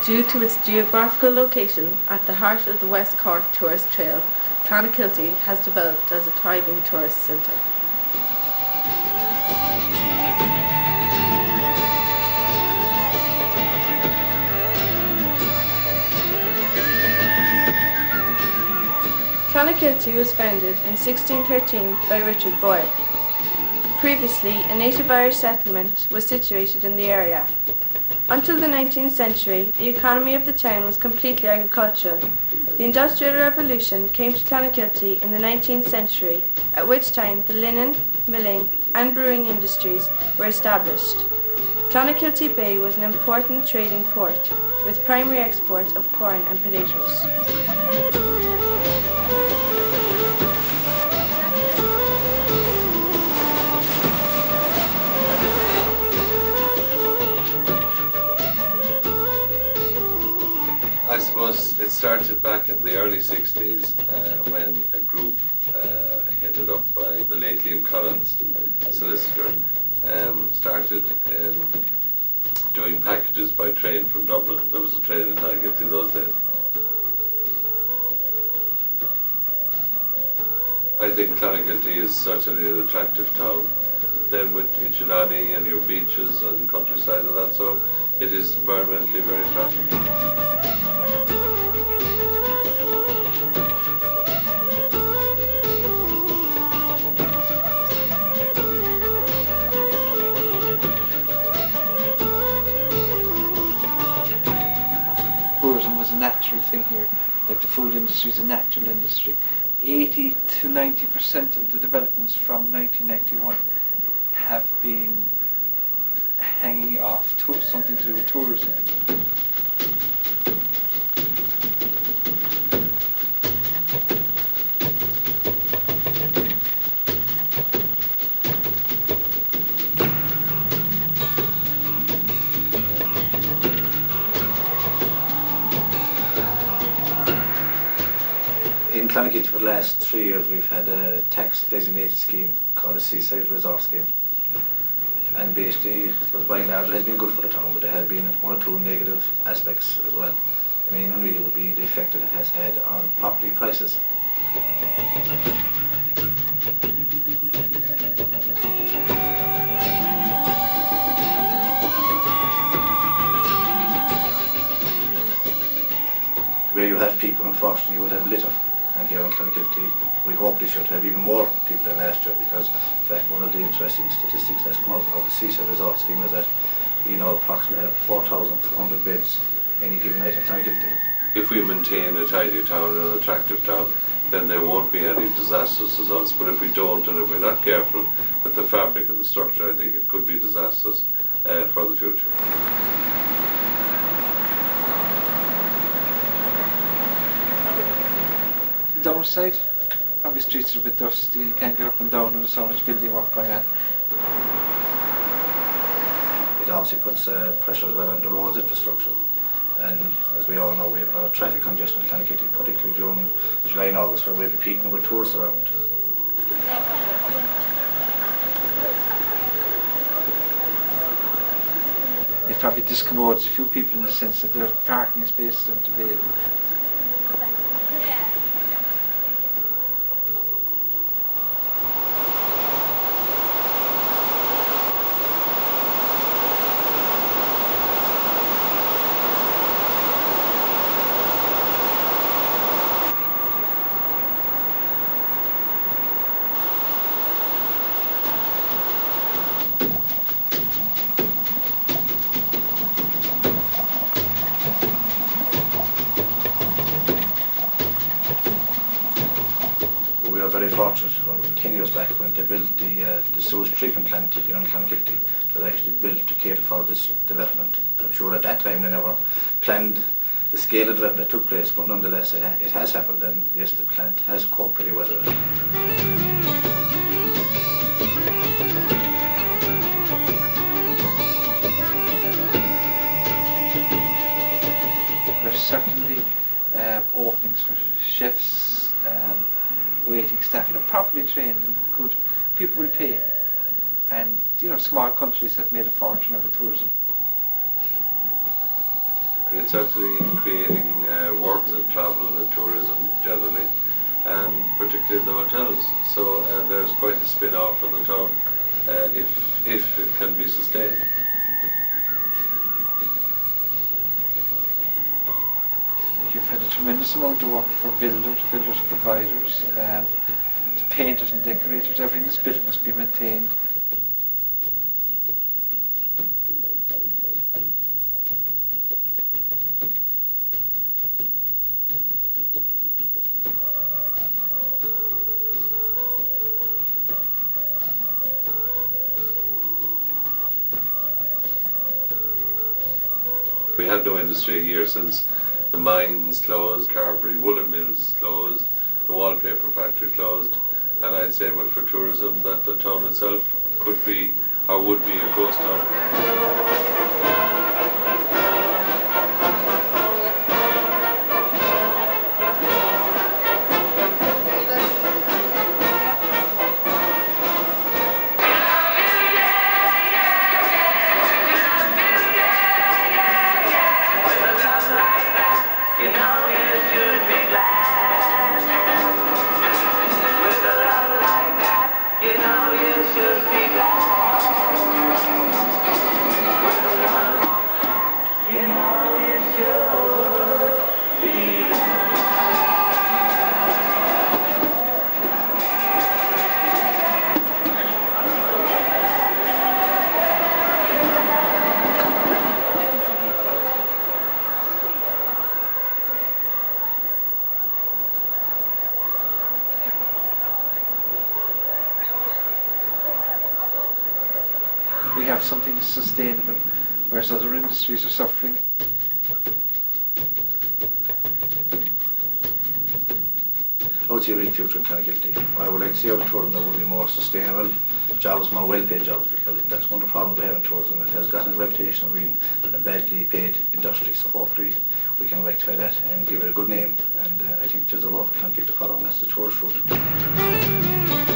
Due to its geographical location at the heart of the West Cork Tourist Trail, Clonakilty has developed as a thriving tourist centre. Clonakilty was founded in 1613 by Richard Boyle. Previously, a native Irish settlement was situated in the area. Until the 19th century, the economy of the town was completely agricultural. The Industrial Revolution came to Clonakilty in the 19th century, at which time the linen, milling and brewing industries were established. Clonakilty Bay was an important trading port, with primary export of corn and potatoes. I suppose it started back in the early 60s when a group headed up by the late Liam Collins, a solicitor, started doing packages by train from Dublin. There was a train in Clonakilty those days. I think Clonakilty is certainly an attractive town. Then with Inchinani and your beaches and countryside and that, so it is environmentally very attractive. Tourism was a natural thing here, like the food industry is a natural industry. 80 to 90% of the developments from 1991 have been hanging off something to do with tourism. In Clonakilty for the last 3 years we've had a tax designated scheme called a seaside resort scheme, and basically it was by and large it has been good for the town, but there have been one or two negative aspects as well. The main one really would be the effect that it has had on property prices. Where you have people, unfortunately you would have litter. And here in Clonakilty, we hope this year to have even more people than last year, because in fact one of the interesting statistics that's come out of the seaside resort scheme is that we now approximately have 4,200 beds any given night in Clonakilty. If we maintain a tidy town and an attractive town, then there won't be any disastrous results. But if we don't, and if we're not careful with the fabric and the structure, I think it could be disastrous for the future. Downside, probably streets are a bit dusty, you can't get up and down and there's so much building work going on. It obviously puts pressure as well on the roads infrastructure, and as we all know we have a lot of traffic congestion in Clonakilty, particularly during July and August, where we have a peak number of tourists around. It probably discommodes a few people in the sense that their parking spaces aren't available. We are very fortunate. Well, 10 years back when they built the sewage treatment plant here in Clonakilty, it was actually built to cater for this development. I'm sure at that time they never planned the scale of development that took place, but nonetheless it has happened, and yes, the plant has coped pretty well with it. There's certainly openings for chefs, waiting staff, properly trained and good. People will pay, and small countries have made a fortune out of tourism. It's actually creating work and travel and tourism generally, and particularly in the hotels. So there's quite a spin-off for the town if it can be sustained. You've had a tremendous amount of work for builders, providers, painters and decorators. Everything that's built must be maintained. We had no industry here since the mines closed, Carberry woolen mills closed, the wallpaper factory closed, and I'd say but for tourism that the town itself could be or would be a ghost town. We have something that's sustainable, whereas other industries are suffering. I would see a real future in Clonakilty. What I would like to see out of tourism that would be more sustainable jobs, more well-paid jobs, because that's one of the problems we have in tourism. It has gotten a reputation of being a badly paid industry, so hopefully we can rectify that and give it a good name. And I think there's a role for Clonakilty to follow, and that's the tourist route.